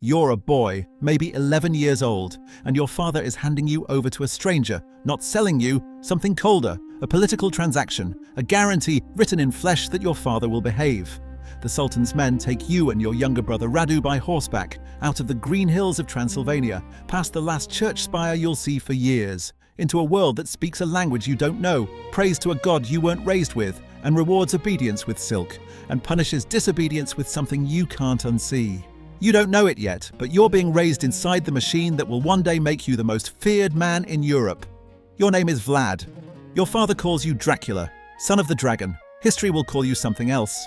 You're a boy, maybe 11 years old, and your father is handing you over to a stranger, not selling you, something colder, a political transaction, a guarantee written in flesh that your father will behave. The Sultan's men take you and your younger brother Radu by horseback, out of the green hills of Transylvania, past the last church spire you'll see for years, into a world that speaks a language you don't know, prays to a god you weren't raised with, and rewards obedience with silk, and punishes disobedience with something you can't unsee. You don't know it yet, but you're being raised inside the machine that will one day make you the most feared man in Europe. Your name is Vlad. Your father calls you Dracula, son of the dragon. History will call you something else.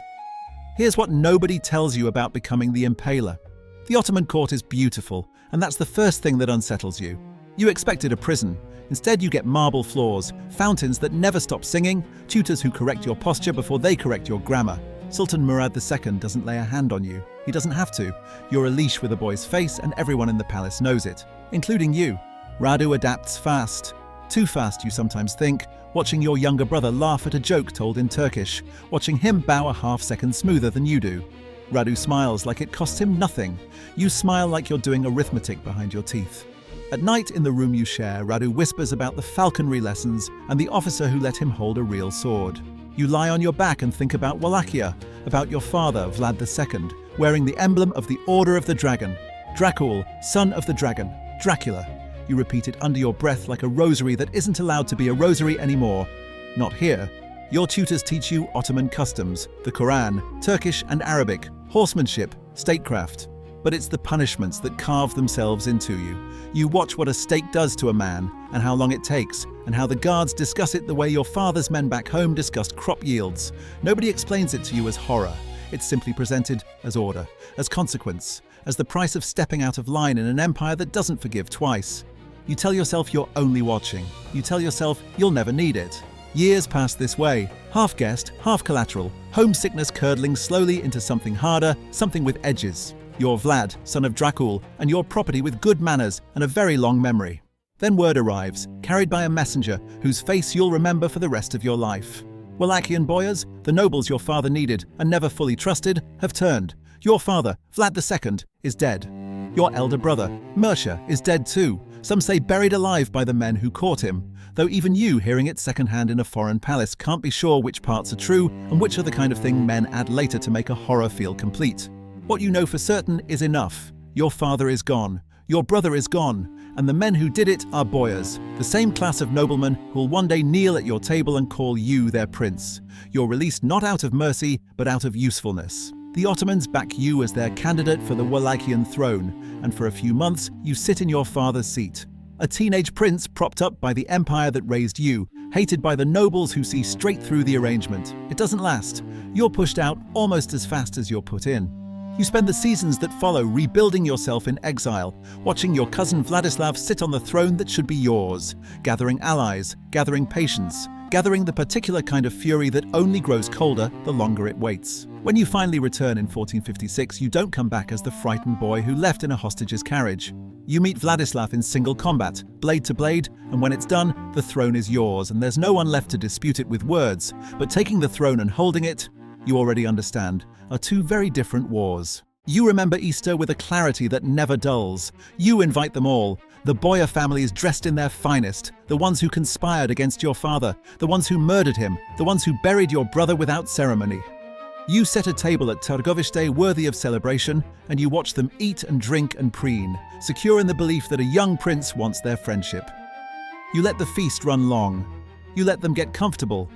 Here's what nobody tells you about becoming the Impaler. The Ottoman court is beautiful, and that's the first thing that unsettles you. You expected a prison. Instead, you get marble floors, fountains that never stop singing, tutors who correct your posture before they correct your grammar. Sultan Mehmed II doesn't lay a hand on you. He doesn't have to. You're a leash with a boy's face, and everyone in the palace knows it, including you. Radu adapts fast. Too fast, you sometimes think, watching your younger brother laugh at a joke told in Turkish, watching him bow a half-second smoother than you do. Radu smiles like it costs him nothing. You smile like you're doing arithmetic behind your teeth. At night, in the room you share, Radu whispers about the falconry lessons and the officer who let him hold a real sword. You lie on your back and think about Wallachia, about your father, Vlad II, wearing the emblem of the Order of the Dragon. Dracula, son of the dragon, Dracula. You repeat it under your breath like a rosary that isn't allowed to be a rosary anymore. Not here. Your tutors teach you Ottoman customs, the Quran, Turkish and Arabic, horsemanship, statecraft. But it's the punishments that carve themselves into you. You watch what a stake does to a man, and how long it takes, and how the guards discuss it the way your father's men back home discussed crop yields. Nobody explains it to you as horror. It's simply presented as order, as consequence, as the price of stepping out of line in an empire that doesn't forgive twice. You tell yourself you're only watching. You tell yourself you'll never need it. Years pass this way, half guessed, half collateral, homesickness curdling slowly into something harder, something with edges. You're Vlad, son of Dracula, and your property with good manners and a very long memory. Then word arrives, carried by a messenger whose face you'll remember for the rest of your life. Wallachian boyars, the nobles your father needed and never fully trusted, have turned. Your father, Vlad II, is dead. Your elder brother, Mircea, is dead too, some say buried alive by the men who caught him, though even you, hearing it secondhand in a foreign palace, can't be sure which parts are true and which are the kind of thing men add later to make a horror feel complete. What you know for certain is enough. Your father is gone, your brother is gone, and the men who did it are boyars, the same class of noblemen who'll one day kneel at your table and call you their prince. You're released not out of mercy, but out of usefulness. The Ottomans back you as their candidate for the Wallachian throne, and for a few months you sit in your father's seat. A teenage prince propped up by the empire that raised you, hated by the nobles who see straight through the arrangement. It doesn't last. You're pushed out almost as fast as you're put in. You spend the seasons that follow rebuilding yourself in exile, watching your cousin Vladislav sit on the throne that should be yours, gathering allies, gathering patience, gathering the particular kind of fury that only grows colder the longer it waits. When you finally return in 1456, you don't come back as the frightened boy who left in a hostage's carriage. You meet Vladislav in single combat, blade to blade, and when it's done, the throne is yours and there's no one left to dispute it with words. But taking the throne and holding it, you already understand, are two very different wars. You remember Easter with a clarity that never dulls. You invite them all, the Boyar families dressed in their finest, the ones who conspired against your father, the ones who murdered him, the ones who buried your brother without ceremony. You set a table at Terrorized worthy of celebration, and you watch them eat and drink and preen, secure in the belief that a young prince wants their friendship. You let the feast run long. You let them get comfortable.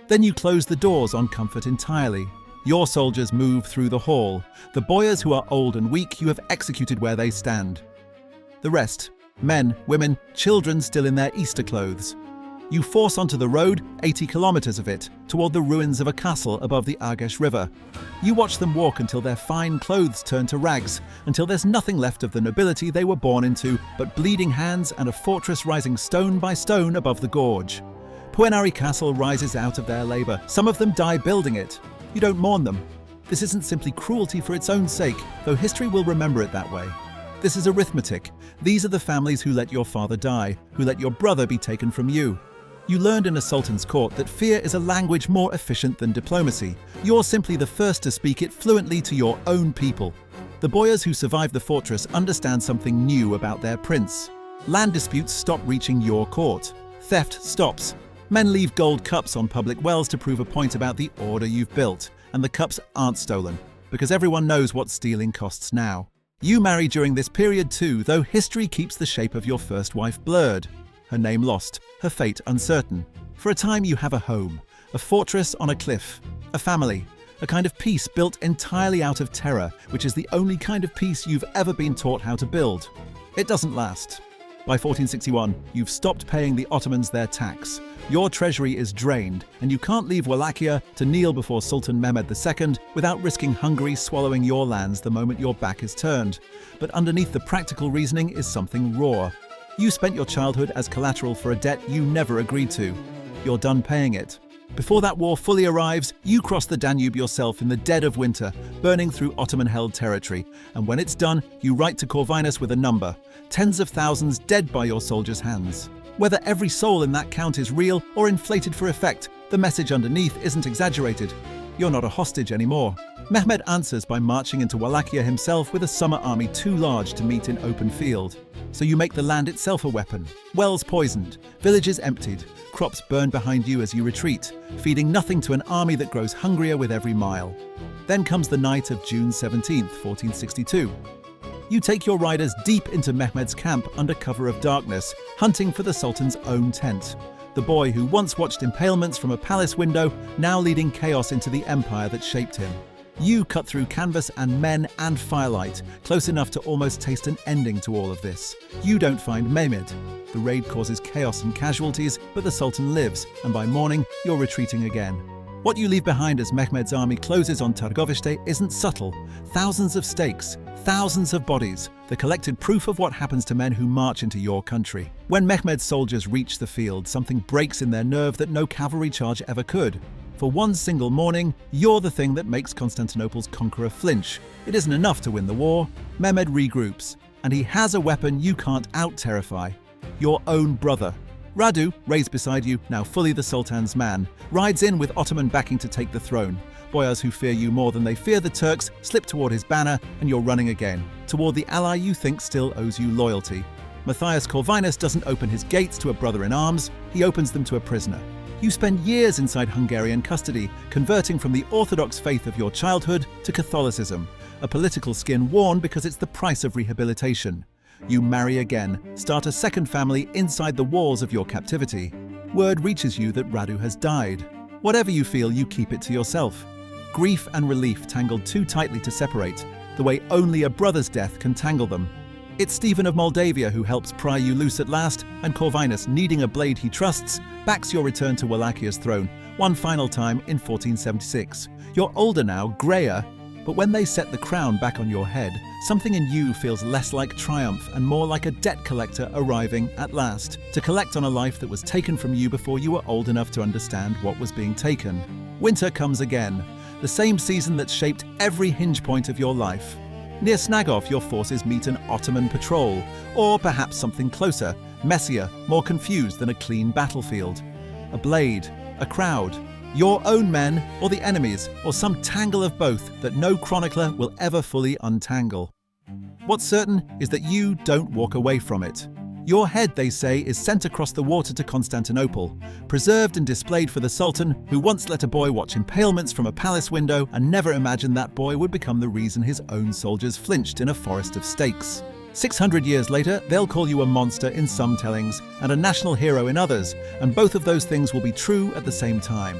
Then you close the doors on comfort entirely. Your soldiers move through the hall. The boyars who are old and weak you have executed where they stand. The rest, men, women, children still in their Easter clothes. You force onto the road, 80 kilometers of it, toward the ruins of a castle above the Argesh River. You watch them walk until their fine clothes turn to rags, until there's nothing left of the nobility they were born into but bleeding hands and a fortress rising stone by stone above the gorge. Puenari Castle rises out of their labor. Some of them die building it. You don't mourn them. This isn't simply cruelty for its own sake, though history will remember it that way. This is arithmetic. These are the families who let your father die, who let your brother be taken from you. You learned in a sultan's court that fear is a language more efficient than diplomacy. You're simply the first to speak it fluently to your own people. The boyars who survived the fortress understand something new about their prince. Land disputes stop reaching your court. Theft stops. Men leave gold cups on public wells to prove a point about the order you've built, and the cups aren't stolen, because everyone knows what stealing costs now. You marry during this period too, though history keeps the shape of your first wife blurred. Her name lost, her fate uncertain. For a time you have a home, a fortress on a cliff, a family, a kind of peace built entirely out of terror, which is the only kind of peace you've ever been taught how to build. It doesn't last. By 1461, you've stopped paying the Ottomans their tax. Your treasury is drained, and you can't leave Wallachia to kneel before Sultan Mehmed II without risking Hungary swallowing your lands the moment your back is turned. But underneath the practical reasoning is something raw. You spent your childhood as collateral for a debt you never agreed to. You're done paying it. Before that war fully arrives, you cross the Danube yourself in the dead of winter, burning through Ottoman-held territory. And when it's done, you write to Corvinus with a number. Tens of thousands dead by your soldiers' hands. Whether every soul in that count is real or inflated for effect, the message underneath isn't exaggerated. You're not a hostage anymore. Mehmed answers by marching into Wallachia himself with a summer army too large to meet in open field. So you make the land itself a weapon. Wells poisoned, villages emptied, crops burned behind you as you retreat, feeding nothing to an army that grows hungrier with every mile. Then comes the night of June 17, 1462. You take your riders deep into Mehmed's camp under cover of darkness, hunting for the Sultan's own tent. The boy who once watched impalements from a palace window, now leading chaos into the empire that shaped him. You cut through canvas and men and firelight, close enough to almost taste an ending to all of this. You don't find Mehmed. The raid causes chaos and casualties, but the Sultan lives, and by morning, you're retreating again. What you leave behind as Mehmed's army closes on Targoviste isn't subtle. Thousands of stakes, thousands of bodies, the collected proof of what happens to men who march into your country. When Mehmed's soldiers reach the field, something breaks in their nerve that no cavalry charge ever could. For one single morning, you're the thing that makes Constantinople's conqueror flinch. It isn't enough to win the war. Mehmed regroups, and he has a weapon you can't out-terrify. Your own brother. Radu, raised beside you, now fully the Sultan's man, rides in with Ottoman backing to take the throne. Boyars who fear you more than they fear the Turks slip toward his banner, and you're running again, toward the ally you think still owes you loyalty. Matthias Corvinus doesn't open his gates to a brother in arms, he opens them to a prisoner. You spend years inside Hungarian custody, converting from the Orthodox faith of your childhood to Catholicism, a political skin worn because it's the price of rehabilitation. You marry again, start a second family inside the walls of your captivity. Word reaches you that Radu has died. Whatever you feel, you keep it to yourself. Grief and relief tangled too tightly to separate, the way only a brother's death can tangle them. It's Stephen of Moldavia who helps pry you loose at last, and Corvinus, needing a blade he trusts, backs your return to Wallachia's throne, one final time in 1476. You're older now, greyer, but when they set the crown back on your head, something in you feels less like triumph and more like a debt collector arriving at last, to collect on a life that was taken from you before you were old enough to understand what was being taken. Winter comes again, the same season that shaped every hinge point of your life. Near Snagov, your forces meet an Ottoman patrol, or perhaps something closer, messier, more confused than a clean battlefield. A blade, a crowd, your own men, or the enemy's, or some tangle of both that no chronicler will ever fully untangle. What's certain is that you don't walk away from it. Your head, they say, is sent across the water to Constantinople, preserved and displayed for the Sultan, who once let a boy watch impalements from a palace window and never imagined that boy would become the reason his own soldiers flinched in a forest of stakes. 600 years later, they'll call you a monster in some tellings and a national hero in others, and both of those things will be true at the same time.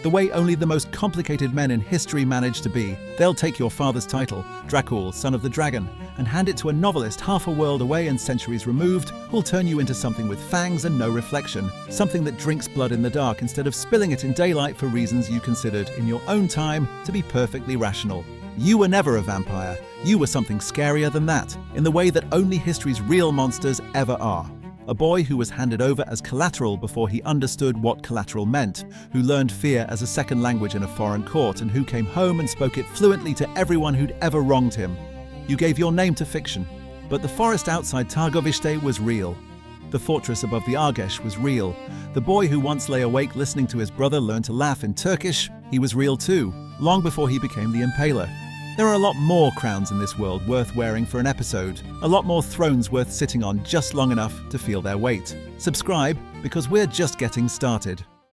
The way only the most complicated men in history manage to be, they'll take your father's title, Dracula, son of the dragon, and hand it to a novelist half a world away and centuries removed, who'll turn you into something with fangs and no reflection, something that drinks blood in the dark instead of spilling it in daylight for reasons you considered, in your own time, to be perfectly rational. You were never a vampire. You were something scarier than that, in the way that only history's real monsters ever are. A boy who was handed over as collateral before he understood what collateral meant, who learned fear as a second language in a foreign court, and who came home and spoke it fluently to everyone who'd ever wronged him. You gave your name to fiction, but the forest outside Targoviste was real. The fortress above the Argesh was real. The boy who once lay awake listening to his brother learn to laugh in Turkish, he was real too, long before he became the Impaler. There are a lot more crowns in this world worth wearing for an episode, a lot more thrones worth sitting on just long enough to feel their weight. Subscribe, because we're just getting started.